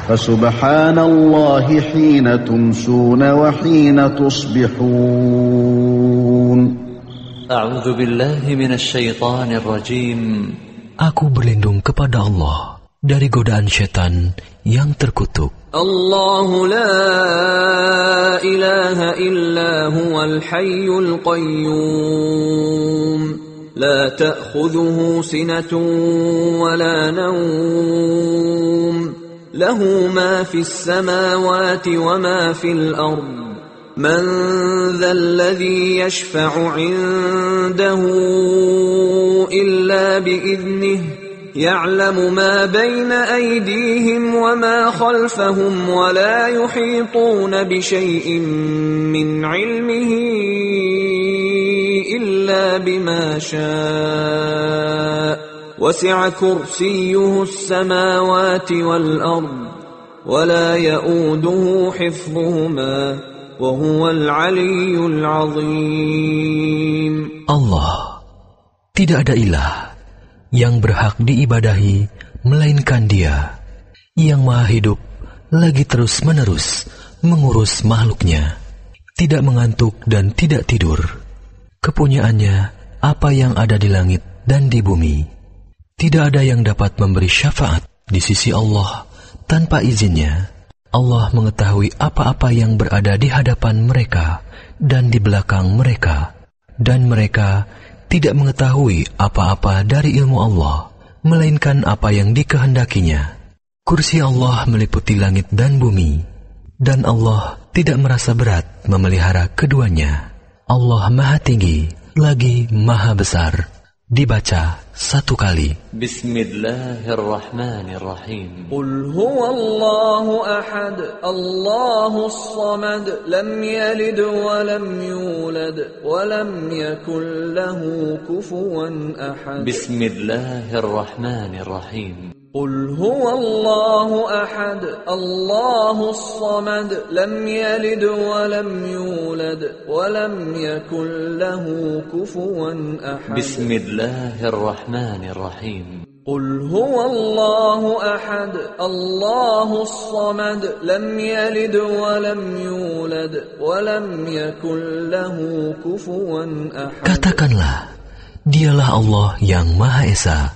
فسبحان الله حين تمسون وحين تصبحون. أعوذ بالله من الشيطان الرجيم. Aku berlindung kepada Allah dari godaan syaitan yang terkutuk. Allahu la ilaha illa huwal hayyul qayyum. La ta'khudhuhu sinatun wa la nawm. Lahu ma fis samawati wa ma fil ardh. من ذا الذي يشفع عنده إلا بإذنه يعلم ما بين أيديهم وما خلفهم ولا يحيطون بشيء من علمه إلا بما شاء وسع كرسيه السماوات والأرض ولا يؤوده حفظهما وَهُوَ الْعَلِيُّ الْعَظِيمُ. Allah, tidak ada ilah yang berhak diibadahi melainkan Dia, yang Maha Hidup lagi terus-menerus mengurus makhluknya, tidak mengantuk dan tidak tidur. Kepunyaannya apa yang ada di langit dan di bumi. Tidak ada yang dapat memberi syafaat di sisi Allah tanpa izinnya. Allah mengetahui apa-apa yang berada di hadapan mereka dan di belakang mereka, dan mereka tidak mengetahui apa-apa dari ilmu Allah, melainkan apa yang dikehendakinya. Kursi Allah meliputi langit dan bumi, dan Allah tidak merasa berat memelihara keduanya. Allah Maha Tinggi, lagi Maha Besar. Dibaca satu kali. Bismillahirrahmanirrahim. Qul huwallahu ahad, Allahus samad, lam yalid wa lam yulad, wa lam yakul lahu kufuwan ahad. Bismillahirrahmanirrahim. قل هو الله أحد الله الصمد لم يلد ولم يولد ولم يكن له كفوا أحد. بسم الله الرحمن الرحيم. قل هو الله أحد الله الصمد لم يلد ولم يولد ولم يكن له كفوا أحد. Katakanlah, Dialah Allah yang Maha Esa.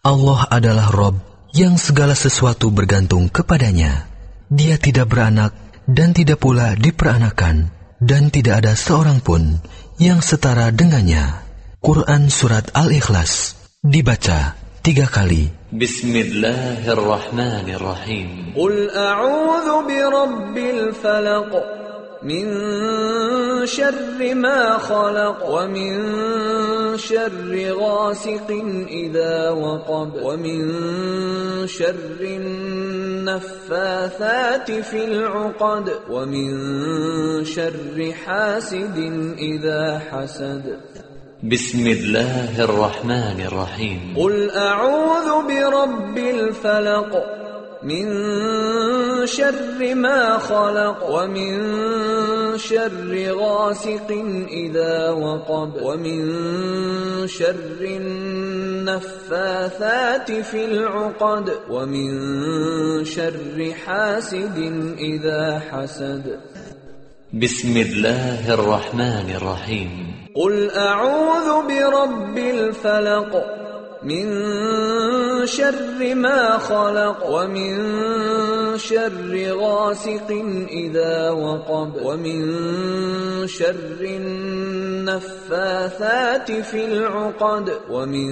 Allah adalah Rabb yang segala sesuatu bergantung kepadanya. Dia tidak beranak dan tidak pula diperanakan, dan tidak ada seorang pun yang setara dengannya. Quran Surat Al-Ikhlas, dibaca 3 kali. Bismillahirrahmanirrahim. Qul a'udzu birabbil falaq min syarri ma khalaq wa min syarri ghasiqin idza waqab wa min syarri naffathati fil 'uqad wa min syarri hasidin idza hasad. Bismillahirrahmanirrahim. Qul a'udzu birabbil falaq من شر ما خلق ومن شر غاسق إذا وقب ومن شر النفاثات في العقد ومن شر حاسد إذا حسد. بسم الله الرحمن الرحيم. قل أعوذ برب الفلق من شر ما خلق ومن شر غاسق إذا وقب ومن شر النفاثات في العقد ومن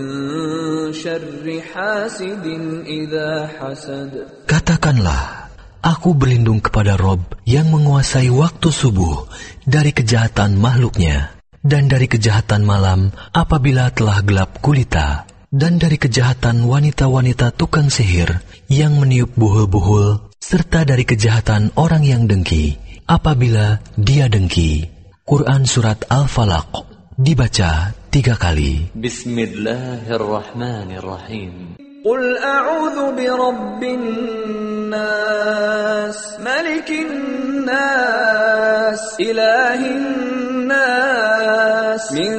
شر حاسد إذا حسد. Katakanlah, aku berlindung kepada Rob yang menguasai waktu subuh dari kejahatan makhluknya, dan dari kejahatan malam apabila telah gelap gulita, dan dari kejahatan wanita-wanita tukang sihir yang meniup buhul-buhul, serta dari kejahatan orang yang dengki apabila dia dengki. Quran Surat Al-Falaq, dibaca 3 kali. Bismillahirrahmanirrahim. Qul a'udzu birabbin nas, malikin nas, ilahin nas, min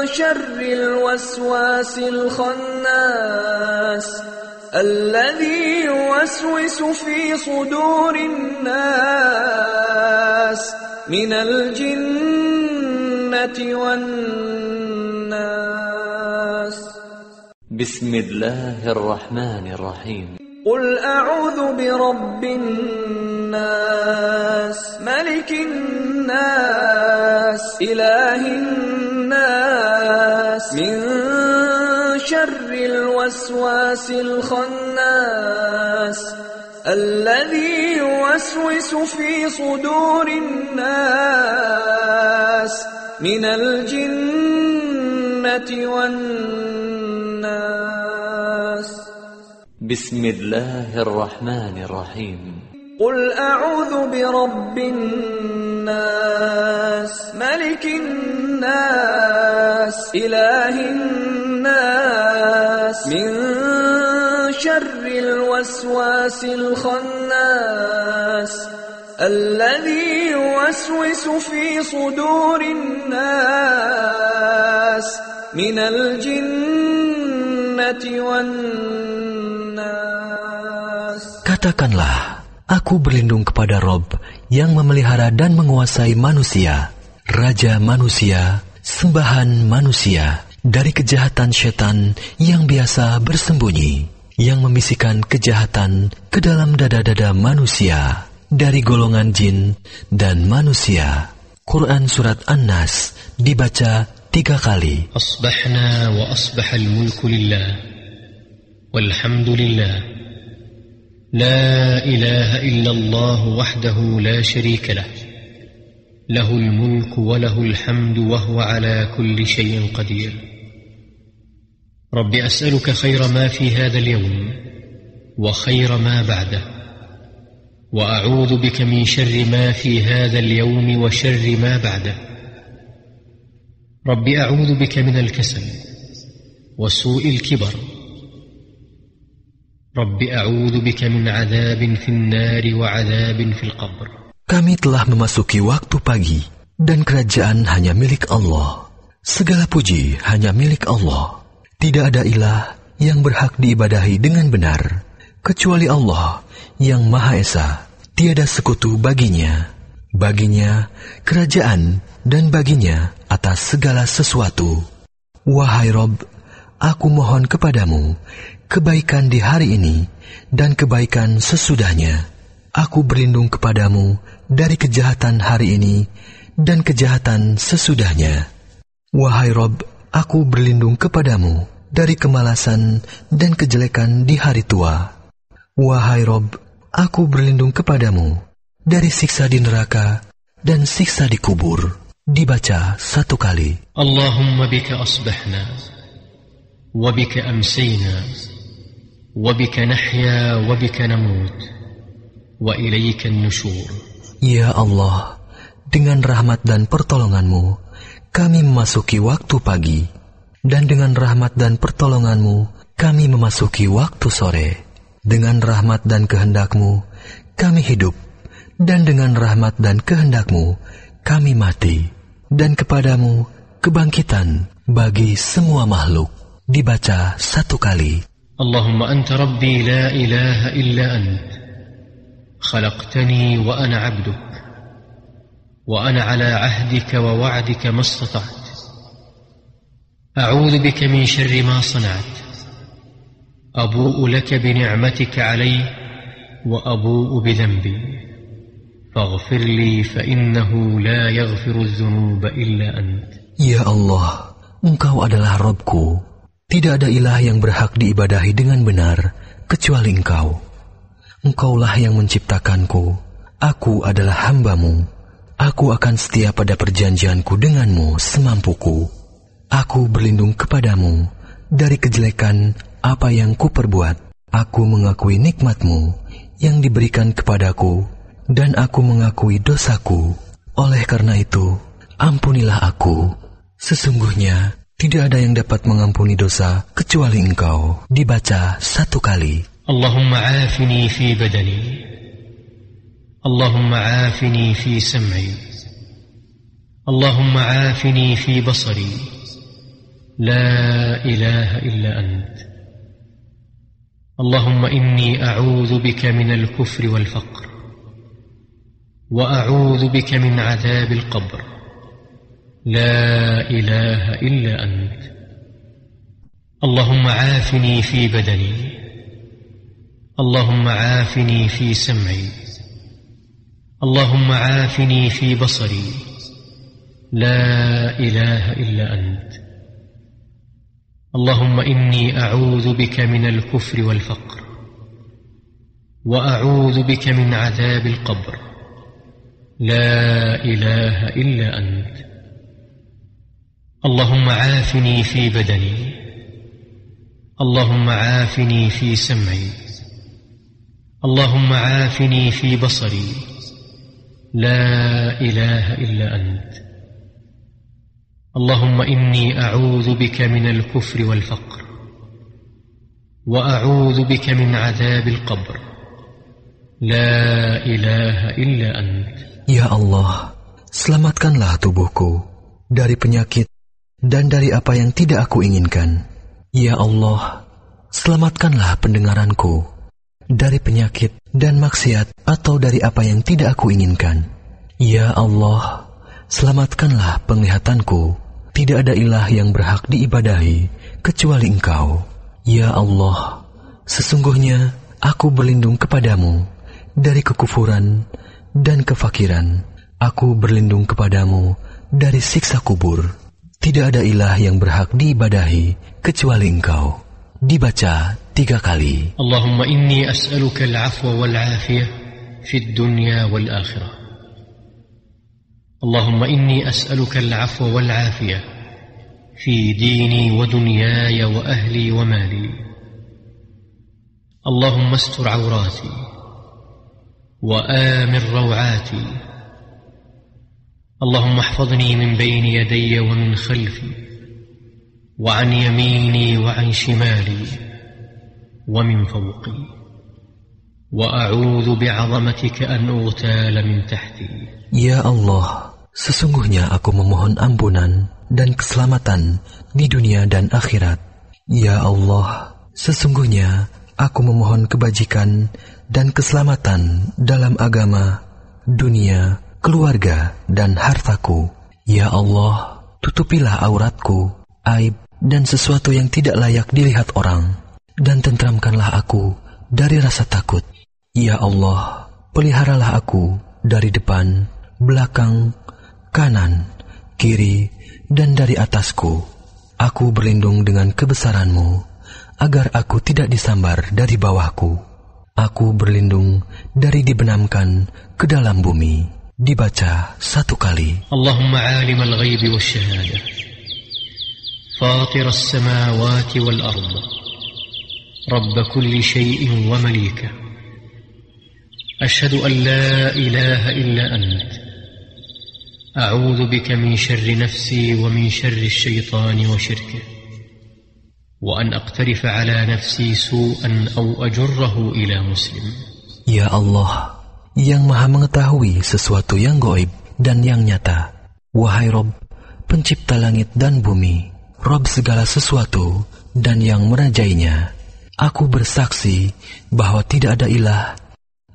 syarril waswasil khannas, الذي يوسوس في صدور الناس من الجنة والناس. بسم الله الرحمن الرحيم. قل أعوذ برب الناس ملك الناس إله الناس من شر الوسواس الخناس الذي يوسوس في صدور الناس من الجنة والناس. بسم الله الرحمن الرحيم. قل أعوذ برب الناس ملك الناس إله الناس من شر الوسواس الخناس الذي يوسوس في صدور الناس من الجنة والناس. Katakanlah, aku berlindung kepada Rob yang memelihara dan menguasai manusia, Raja manusia, sembahan manusia, dari kejahatan setan yang biasa bersembunyi, yang membisikkan kejahatan ke dalam dada-dada manusia, dari golongan jin dan manusia. Quran Surat An-Nas dibaca 3 kali. Asbahna wa asbahal mulku lillah, walhamdulillah. لا إله إلا الله وحده لا شريك له له الملك وله الحمد وهو على كل شيء قدير. رب أسألك خير ما في هذا اليوم وخير ما بعده وأعوذ بك من شر ما في هذا اليوم وشر ما بعده. رب أعوذ بك من الكسل وسوء الكبر. Rabbi a'udzu bika min 'adzabin fin nari wa 'adzabin fil qabr. Kami telah memasuki waktu pagi dan kerajaan hanya milik Allah. Segala puji hanya milik Allah. Tidak ada ilah yang berhak diibadahi dengan benar kecuali Allah yang Maha Esa. Tiada sekutu baginya. Baginya kerajaan dan baginya atas segala sesuatu. Wahai Rabb, aku mohon kepadamu kebaikan di hari ini dan kebaikan sesudahnya. Aku berlindung kepadamu dari kejahatan hari ini dan kejahatan sesudahnya. Wahai Rabb, aku berlindung kepadamu dari kemalasan dan kejelekan di hari tua. Wahai Rabb, aku berlindung kepadamu dari siksa di neraka dan siksa di kubur. Dibaca 1 kali. Allahumma bika asbahna wa bika amsayna وَبِكَ نَحْيَا وَبِكَ نَمُوتُ وَإِلَيْكَ النُّشُورُ. Ya Allah, dengan rahmat dan pertolongan-Mu, kami memasuki waktu pagi, dan dengan rahmat dan pertolongan-Mu, kami memasuki waktu sore. Dengan rahmat dan kehendak-Mu, kami hidup, dan dengan rahmat dan kehendak-Mu, kami mati. Dan kepadamu kebangkitan bagi semua makhluk. Dibaca 1 kali. اللهم أنت ربي لا إله إلا أنت خلقتني وأنا عبدك وأنا على عهدك ووعدك ما استطعت أعوذ بك من شر ما صنعت أبوء لك بنعمتك علي وأبوء بذنبي فاغفر لي فإنه لا يغفر الذنوب إلا أنت. Ya Allah, Engkau adalah Rabbku. Tidak ada ilah yang berhak diibadahi dengan benar kecuali Engkau. Engkaulah yang menciptakanku. Aku adalah hamba-Mu. Aku akan setia pada perjanjianku denganmu semampuku. Aku berlindung kepadamu dari kejelekan apa yang kuperbuat. Aku mengakui nikmat-Mu yang diberikan kepadaku, dan aku mengakui dosaku. Oleh karena itu, ampunilah aku. Sesungguhnya tidak ada yang dapat mengampuni dosa kecuali Engkau. Dibaca 1 kali. Allahumma afini fi badani, Allahumma afini fi sam'i, Allahumma afini fi basari, la ilaha illa ant. اللهم إني أعوذ بك من الكفر والفقر وأعوذ بك من عذاب القبر لا إله إلا أنت اللهم عافني في بدني اللهم عافني في سمعي اللهم عافني في بصري لا إله إلا أنت اللهم إني أعوذ بك من الكفر والفقر وأعوذ بك من عذاب القبر لا إله إلا أنت اللهم عافني في بدني اللهم عافني في سمعي اللهم عافني في بصري لا إله إلا أنت اللهم إني أعوذ بك من الكفر والفقر وأعوذ بك من عذاب القبر لا إله إلا أنت. Ya Allah, selamatkanlah tubuhku dari penyakit dan dari apa yang tidak aku inginkan. Ya Allah, selamatkanlah pendengaranku dari penyakit dan maksiat atau dari apa yang tidak aku inginkan. Ya Allah, selamatkanlah penglihatanku. Tidak ada ilah yang berhak diibadahi kecuali Engkau. Ya Allah, sesungguhnya aku berlindung kepadamu dari kekufuran dan kefakiran. Aku berlindung kepadamu dari siksa kubur. Tidak ada ilah yang berhak diibadahi kecuali Engkau. Dibaca 3 kali. Allahumma inni as'aluka al-'afwa wal-'afiyah fid dunya wal-akhirah. Allahumma inni as'aluka al-'afwa wal-'afiyah fi dini wa dunyaya wa ahli wa mali. Allahumma astur 'awrati wa amir raw'ati. Allahumma ihfazni min bayni yadayya wa min khalfi wa 'an yamini wa 'an shimali wa min fawqi wa a'udzu bi'azamatika an ughtala min tahti. Ya Allah, sesungguhnya aku memohon ampunan dan keselamatan di dunia dan akhirat. Ya Allah, sesungguhnya aku memohon kebajikan dan keselamatan dalam agama, dunia, keluarga, dan hartaku. Ya Allah, tutupilah auratku, aib, dan sesuatu yang tidak layak dilihat orang, dan tentramkanlah aku dari rasa takut. Ya Allah, peliharalah aku dari depan, belakang, kanan, kiri, dan dari atasku. Aku berlindung dengan kebesaran-Mu, agar aku tidak disambar dari bawahku. Aku berlindung dari dibenamkan ke dalam bumi. Dibaca 1 kali. Allahumma 'alimal ghaibi wasyahada, fatiras samawati wal ard, rabb kulli syai'in wa malika. Ashhadu an la ilaha illa ant. أعوذ بك من شر نفسي ومن شر الشيطان وشركه وأن أقترف على نفسي سوءا أو أجره إلى مسلم. Ya Allah, yang maha mengetahui sesuatu yang gaib dan yang nyata. Wahai Rabb, pencipta langit dan bumi, Rabb segala sesuatu dan yang merajainya, aku bersaksi bahwa tidak ada ilah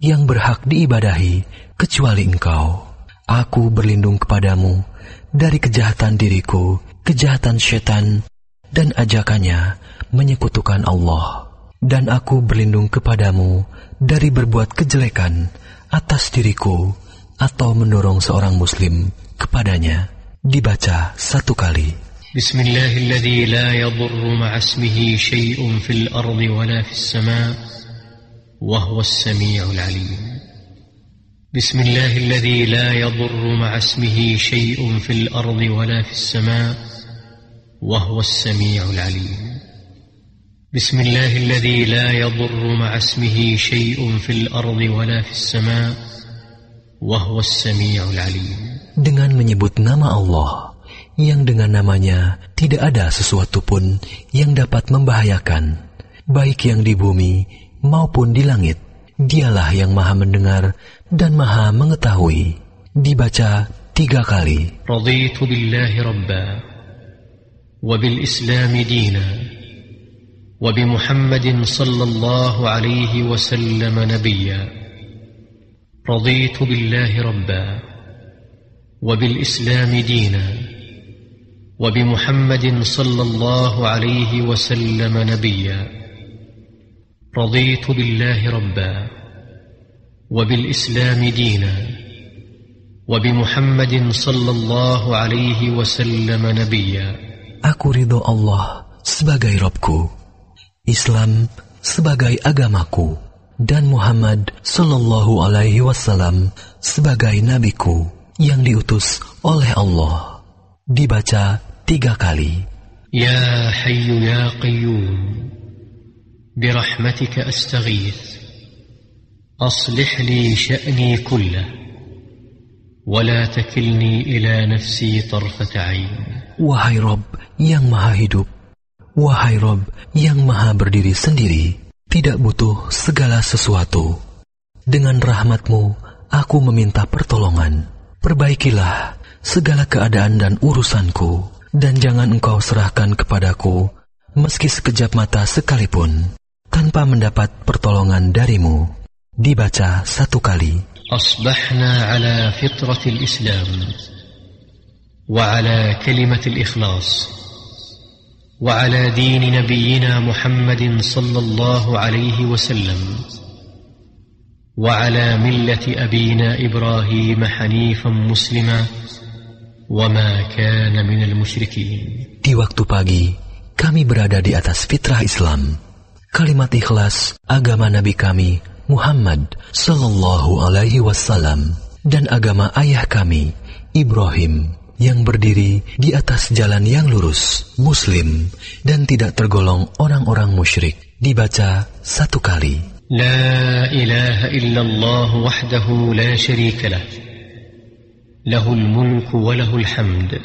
yang berhak diibadahi kecuali Engkau. Aku berlindung kepadamu dari kejahatan diriku, kejahatan syaitan, dan ajakannya menyekutukan Allah. Dan aku berlindung kepadamu dari berbuat kejelekan atas diriku atau mendorong seorang muslim kepadanya. Dibaca 1 kali. Bismillahilladzi la yadurru ma'asmihi syai'un fil ardi wala fis sama' wa huwas sami'ul 'alim. بسم الله الذي لا يضر مع اسمه شيء في الأرض ولا في السماء وهو السميع العليم. بسم الله الذي لا يضر مع اسمه شيء في الأرض ولا في السماء وهو السميع العليم. Dengan menyebut nama Allah, yang dengan namanya tidak ada sesuatu pun yang dapat membahayakan, baik yang di bumi maupun di langit. Dialah yang maha mendengar dan maha mengetahui. Dibaca 3 kali. Raditu billahi rabba wa bil islam dina وبمحمد صلى الله عليه وسلم نبيا رضيت بالله ربا وبالإسلام دينا وبمحمد صلى الله عليه وسلم نبيا رضيت بالله ربا وبالإسلام دينا وبمحمد صلى الله عليه وسلم نبيا. Aku ridho Allah sebagai Rabbku, Islam sebagai agamaku, dan Muhammad sallallahu alaihi wasallam sebagai nabiku yang diutus oleh Allah. Dibaca 3 kali. Ya Hayyu ya Qayyum birahmatika astaghith aslih li sya'ni kullah wa la takilni ila nafsi tarfata 'ain. Wahai Rabb yang maha hidup, wahai Rabb yang maha berdiri sendiri, tidak butuh segala sesuatu. Dengan rahmat-Mu aku meminta pertolongan. Perbaikilah segala keadaan dan urusanku, dan jangan Engkau serahkan kepadaku meski sekejap mata sekalipun tanpa mendapat pertolongan dari-Mu. Dibaca 1 kali. Asbahna ala fitratil Islam wa ala kalimatil ikhlas wa ala dini nabiyyina Muhammadin sallallahu alaihi wasallam wa ala millati abina Ibrahim hanifan muslima wa ma kana minal musyrikin. Di waktu pagi kami berada di atas fitrah Islam, kalimat ikhlas agama Nabi kami Muhammad sallallahu alaihi wasallam, dan agama ayah kami Ibrahim yang berdiri di atas jalan yang lurus, muslim, dan tidak tergolong orang-orang musyrik. Dibaca 1 kali. La ilaha illallah wahdahu la syarika lah, lahul mulku wa lahul hamd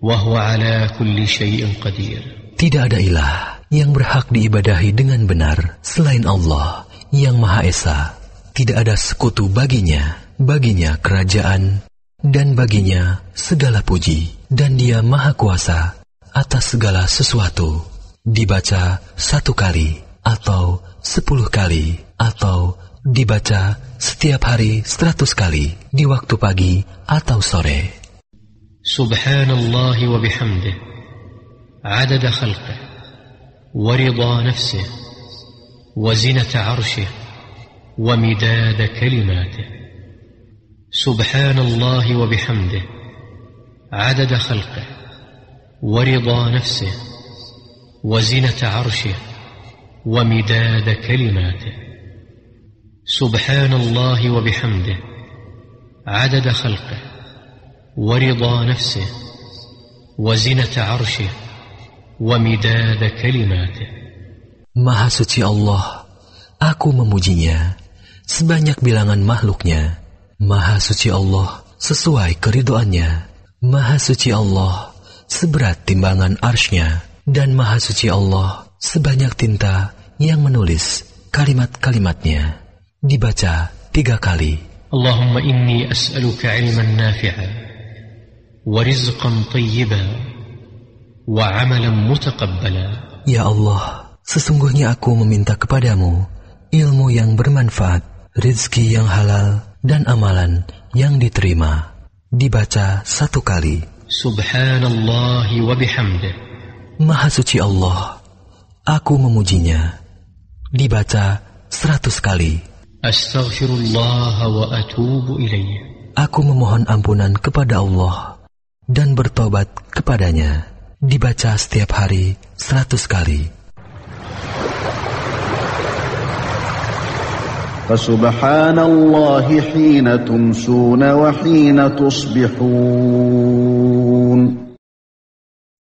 wa huwa ala kulli syai'in qadir. Tidak ada ilah yang berhak diibadahi dengan benar selain Allah yang Maha Esa. Tidak ada sekutu baginya, baginya kerajaan, dan baginya segala puji, dan Dia Maha Kuasa atas segala sesuatu. Dibaca 1 kali, atau 10 kali, atau dibaca setiap hari 100 kali, di waktu pagi atau sore. Subhanallah wa bihamdih, adada khalqih, wa ridha nafsih, wa zinata arshih, wa midada kalimatih. Subhanallah wa bihamdih, adada khalqih, wa ridha nafsih, wa zinata arshih, wa midada kalimatih. Subhanallah wa bihamdih, adada khalqih, wa ridha nafsih, wa zinata arshih, wa midada kalimatih. Maha suci Allah, aku memujinya sebanyak bilangan makhluknya. Maha suci Allah sesuai keridhoannya. Maha suci Allah seberat timbangan arsy-Nya, dan Maha suci Allah sebanyak tinta yang menulis kalimat-kalimatnya. Dibaca 3 kali. Allahumma inni as'aluka ilman nafi'a wa rizqan tayyiban wa amalan mutaqabbala. Ya Allah, sesungguhnya aku meminta kepadamu ilmu yang bermanfaat, rezeki yang halal, dan amalan yang diterima. Dibaca 1 kali. Subhanallah wa bihamdih, Maha suci Allah, aku memujinya. Dibaca 100 kali. Astaghfirullah wa atubu ilaih, aku memohon ampunan kepada Allah dan bertobat kepadanya. Dibaca setiap hari 100 kali. Fasubhanallahi hina tumsuna wa hina tusbihun.